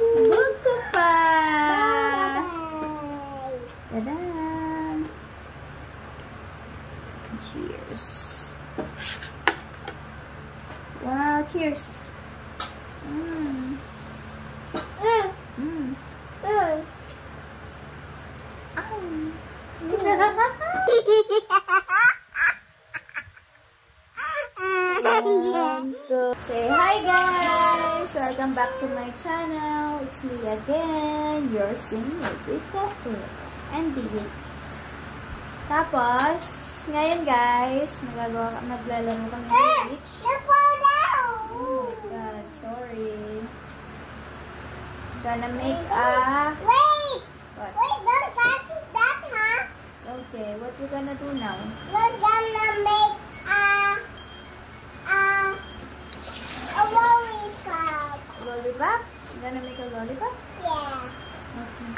Buko pa! Bye-bye. Tada! Cheers! Wow, cheers! Mm. Mm. Say hi guys! Welcome back to my channel. It's me again, your senior Rika and BH. Tapos, ngayon guys, maglalaro kami ng BH. Oh my god, sorry. Gonna make a... Wait! What? Wait, don't touch that, huh? Okay, what we gonna do now? We're gonna make a lollipop. Lollipop? You gonna make a lollipop? Yeah. Okay.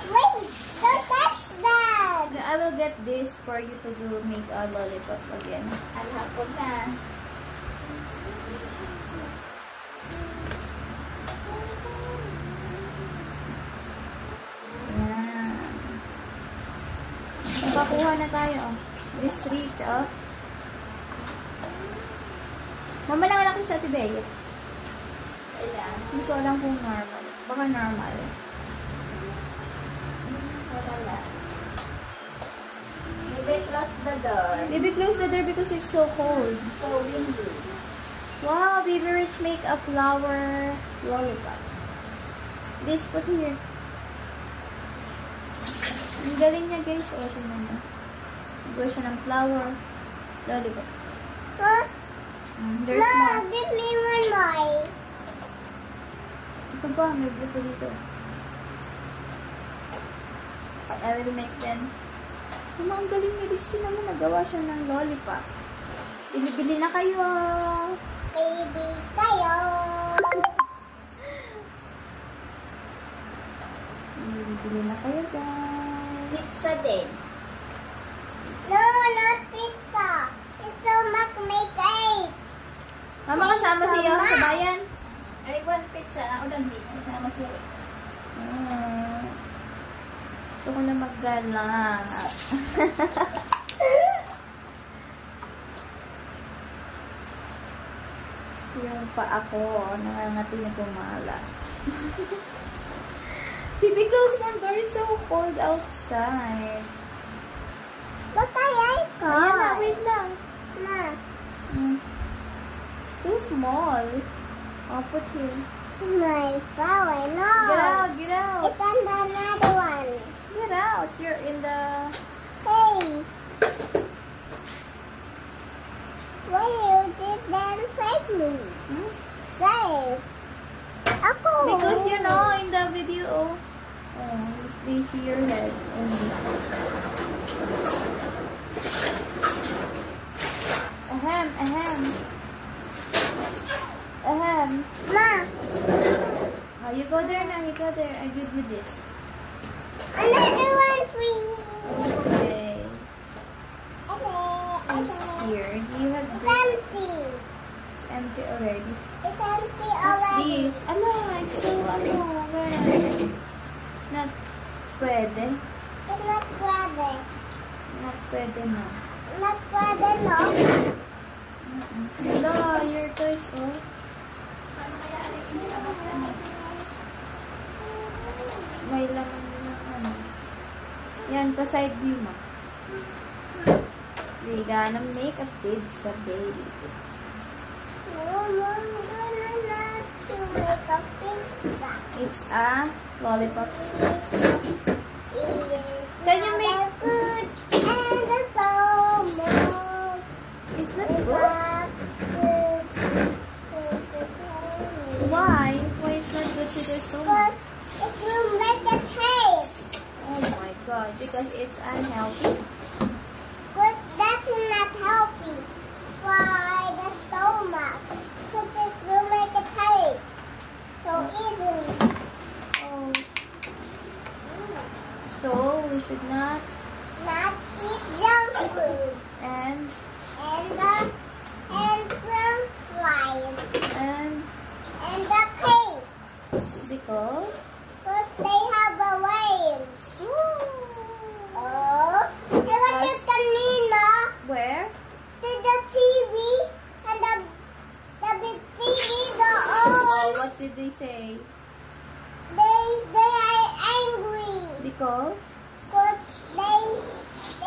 Wait, don't touch that. I will get this for you to do make a lollipop again. Alhapon na. Yan. Nakakuha na tayo. This reach, oh. Mama lang anak sa Tibet. Ayan. Hindi ko alam kung normal. Baka normal. Wala lang. Baby, close the door. Baby, close the door because it's so cold. So windy. Wow, Baby Rich make a flower lollipop. This, put here. Ang galing niya guys. O, tingnan mo. Gawa siya ng flower lollipop. Huh? There's more. Give me one more. Ito ba? May buto dito. I will make them. Ang galing niya. Gusto naman nagawa siya ng lollipop. Bili-bili na kayo. Baby, tayo. Bili-bili na kayo guys. Pizza din. No, not pizza. Pizza make cake. Mama, kasama siya sa bayan. I want pizza. Ako lang din. Kasama si Rex. Gusto ko na maggala. Yung pa ako, nangangati na gumala. Baby, close my door. It's so cold outside. Matayay ko. Ayan na, wait lang. Ma. Too small. I'll put here. My flower, no. Get out, get out. It's on the another one. Get out. You're in the... Hey. Why you didn't save me? Save. Ako. Because you know, in the video, they see your head only. Ahem, ahem. Ahem. Ma. Oh, you go there now, you go there. I give you this. Another one free. Okay. It's here. Do you have It's this? empty. It's empty already. It's empty What's already. this? Ano, it's so, where? It's not pwede. It's not pwede. Not pwede na. Not pwede, no? Hello, your toys, oh. May laman na ano. Yan, pa-side view mo. We gonna make a pizza, baby. Mom, I'm gonna not to make a pizza. It's a lollipop. Can you make good and the summer? It's not good. Why? Why is not good to the stomach? Because it will make a taste. Oh my god, because it's unhealthy. But that's not healthy for the stomach. Because it will make a taste so easily. Oh. So, we should not Eat junk food. and French fries. and And the cake. the What did they say? They are angry. Because? Cause they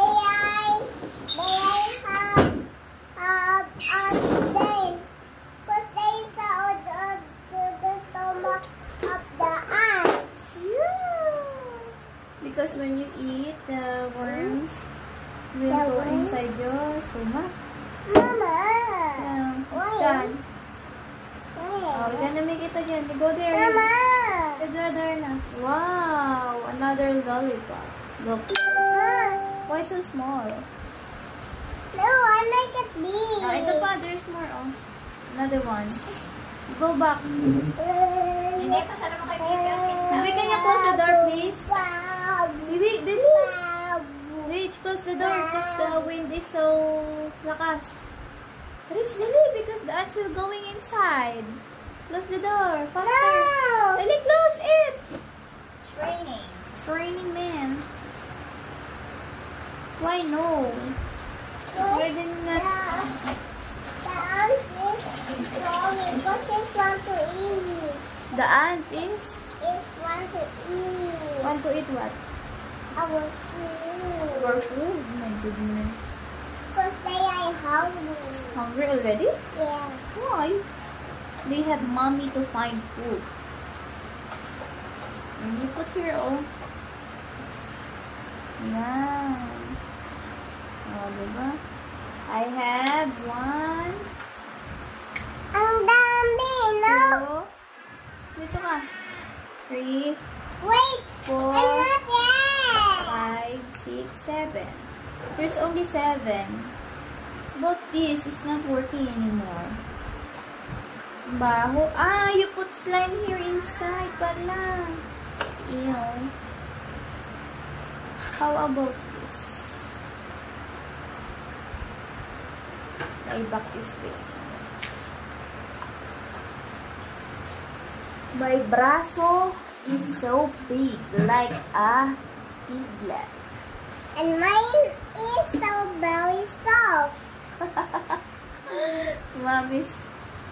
have they. Cause they saw the stomach of the ants. Yeah. Because when you eat, the worms will go inside your stomach. Mama. Yeah, it's done. Oh, we're gonna make it again. You go there. Mama. You go there na. Wow! Another lollipop. Look. Why so small? No, I make it big. Oh, ito pa. There's more. Oh. Another one. Go back. Hindi pa sana Baby, can you close the door, please? Baby, bilis. Rich, close the door because the wind is so lakas. Rich, dali, because the ants are going inside. Close the door. Faster. No. Dali, close it. It's raining. It's raining, man. Why no? Already not. The ant is growing, but it want to eat. The ant is? It want to eat. Want to eat what? Our food. Our food? My goodness. Because they are hungry. Hungry already? Yeah. Why? They have mommy to find food. And you put here, oh. Yeah. Oh, diba? I have 1, Ang dami, no? 2, dito ka. 3, Wait, 4, I'm not yet. 5, 6, 7. There's only 7. But this is not working anymore. Baho. Ah, you put slime here inside pala. Ew. How about this? I back this page. My braso is so big, like a piglet. And mine is so very soft.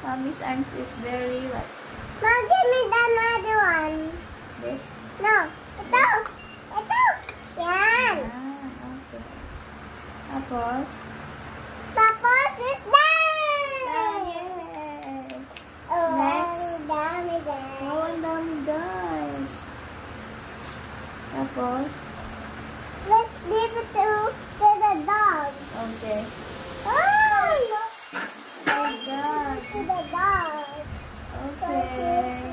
Mommy's arms is very what? Now give me the another one. This? No, ito. Ito. Yan. Ah, okay. Tapos? Tapos it's done. Ah, yay! Oh, Next. ang dami guys. Oh, ang dami guys. Tapos? Let's give it to the dog. Okay. Oh, Oh my God. to the dog. Okay.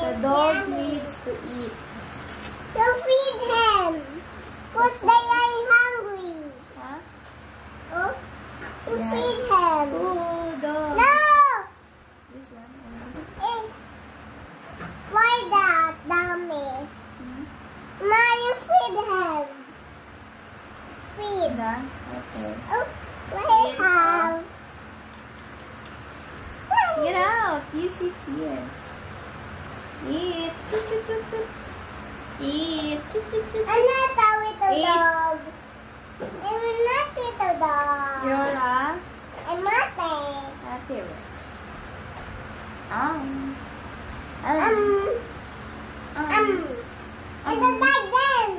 The dog needs to eat. You feed him. Because they are hungry. Huh? Oh, you Yeah. feed him. Oh, dog. No! This one. Eh, why that, dummy? Hmm? Now you feed him. Feed. Na? Okay. Oh, we have. Get out. You sit here. Eat. Eat. I'm not a little Eat. dog. I'm not a little dog. You're a I'm not a. T-Rex. And the dog then.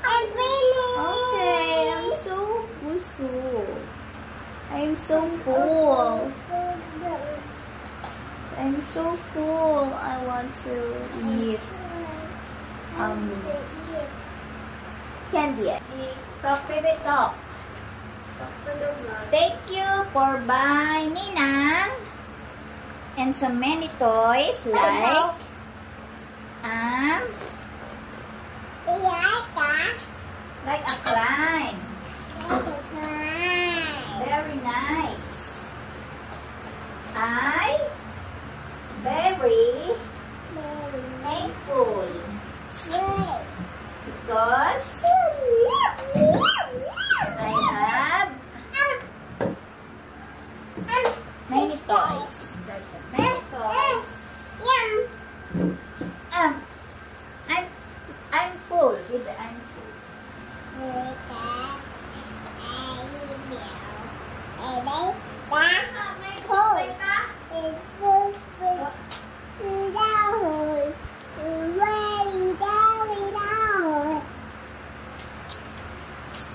I'm finished. Okay, I'm so full. I'm so full. I want to eat candy. Talk, baby, talk. Thank you for buying Ninang and so many toys like like a climb. Very nice. I very thankful because I have many toys. There's many toys. I'm full. Baby, I'm full.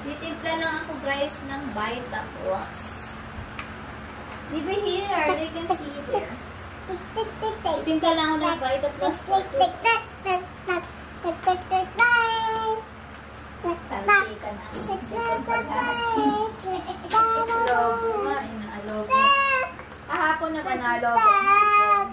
Titimpla lang ako guys ng Vita Plus. Maybe here, they can see there. Titimpla lang ako ng Vita Plus. Talsi ka na. Alobo nga, inaalobo. Kahapon na panalobo ang sipon.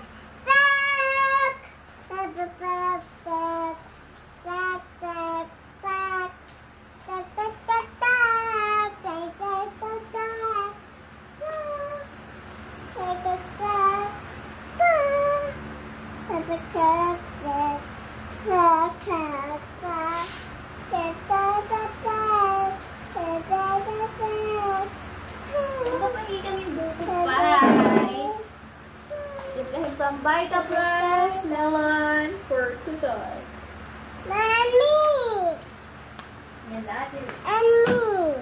Kapagi kami buko pie. Tiplahin pang Vita Plus melon for today. Mommy! Yan dati. And me!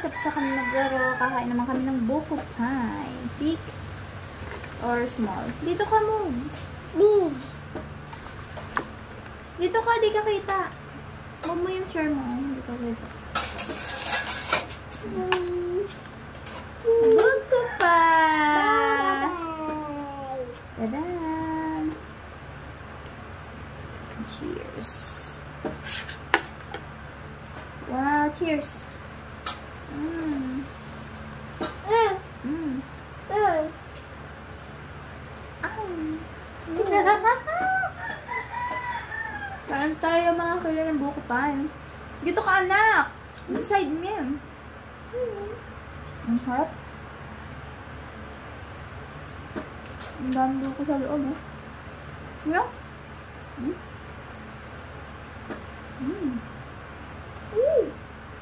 Sa kami naglaro, kakain naman kami ng buko pie. Big or small? Dito ka mo. Big! Dito ka, di ka kita. Huwag mo yung chair mo. Hindi ka kita. Buko pie! Bye! Tadaan! Cheers! Wow, cheers! Mmm! Mmm! Kain tayo mga kaya ng buko pie. Dito ka anak! Inside mo yan. Ang harap. Ang dami buko sa loob eh. Yeah?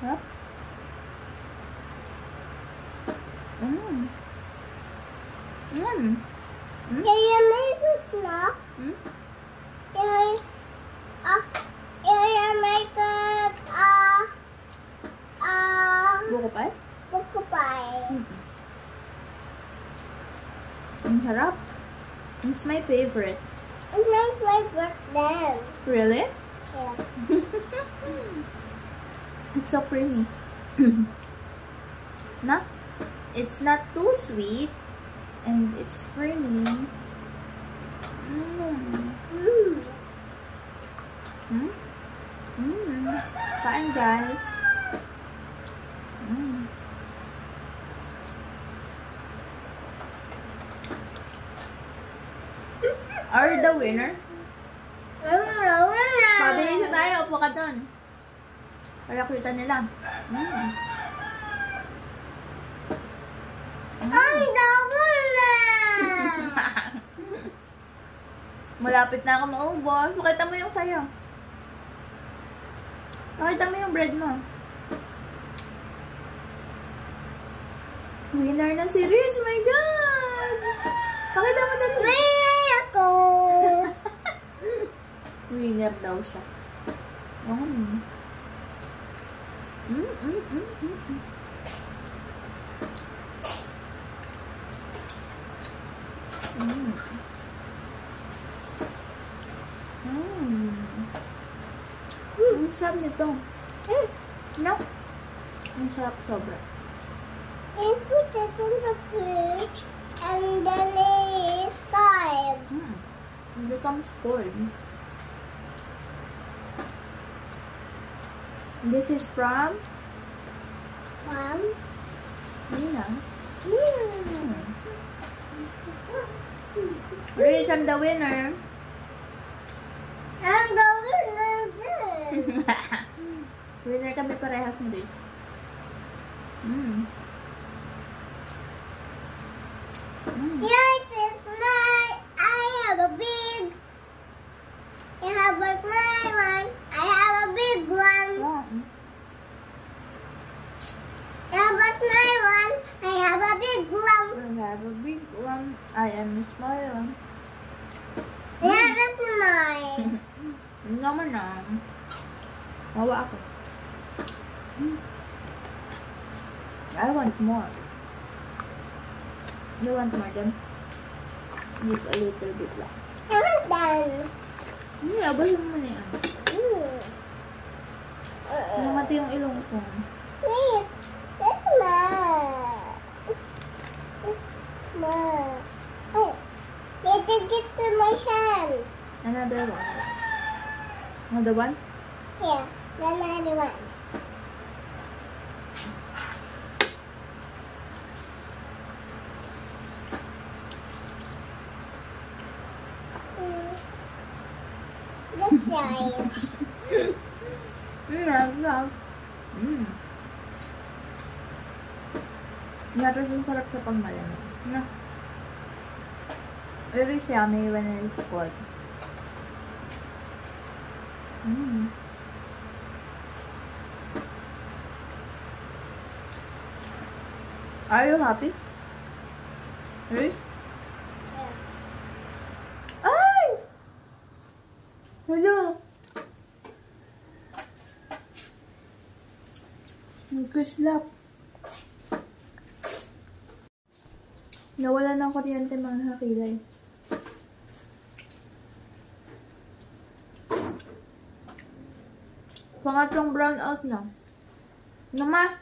Harap. Can you make it small? Can you make it Buko pie? buko pie? Ang sarap. It's my favorite. It's my favorite then. Really? Yeah. It's so creamy. Na? It's not too sweet. And it's creamy. Kain guys. Are the winner? Pabilis na tayo. Upo ka doon. Para kita nila. Ang dami na! Malapit na ako maubos. Pakita mo yung sayo. Pakita mo yung bread mo. Winner na si Rich. My God! Pakita mo dali. Winner ako! Winner daw siya. Ang sarap nito. No? Ang sarap sobra. And put it in the fridge and then it's spoiled. It becomes cold. This is from Nina. Rich, I'm the winner. I'm the winner too. Winner kami parehas ni Rich. Yes, it's mine. I have a big. You have a small one. I have a big one. You have a small one. I have a big one. I have a big one. I am a small one. Yeah, that's mine. Naman na. Mawa ako. I want more. You want more then? Just a little bit lang. I'm done. Abahin mo na yan. Pati yung ilong ko. Wait, that's mine. Mine. Oh, did you get to my hand? Another one. Another one? Here, another one. This side. Love. Yata masarap sa pagmalamig. Na. It is yummy when it's cold. Are you happy? Riz? Ay! Hello! Nagkaslap. Nawala ng kuryente mga kakilay. Pangatlong brown out na. Nama!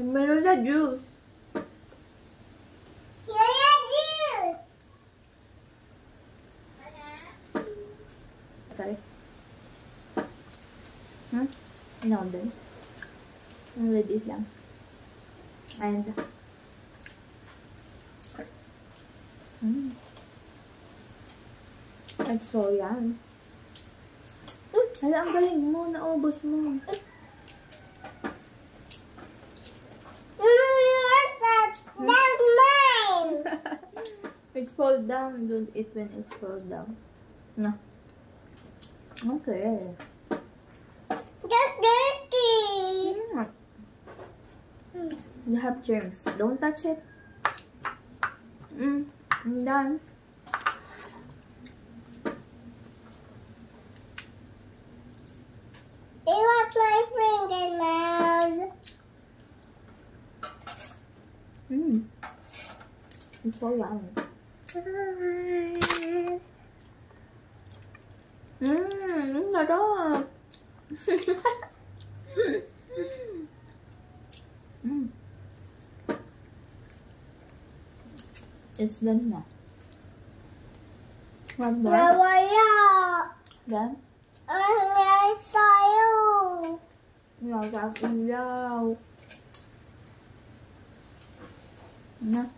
Meron na juice. Yeah, juice. Okay. No, then. Ready lang. And it's so yummy. Hala, ang galing mo. Naubos mo. That's mine. It falls down. Don't eat when it falls down. No. Okay. That's dirty. You have germs. Don't touch it. I'm done. They want my fingernails. It's so yummy. Sarap. It's done na. One more. Nawala. Done? Ang tayo. Nagkakulaw. Na.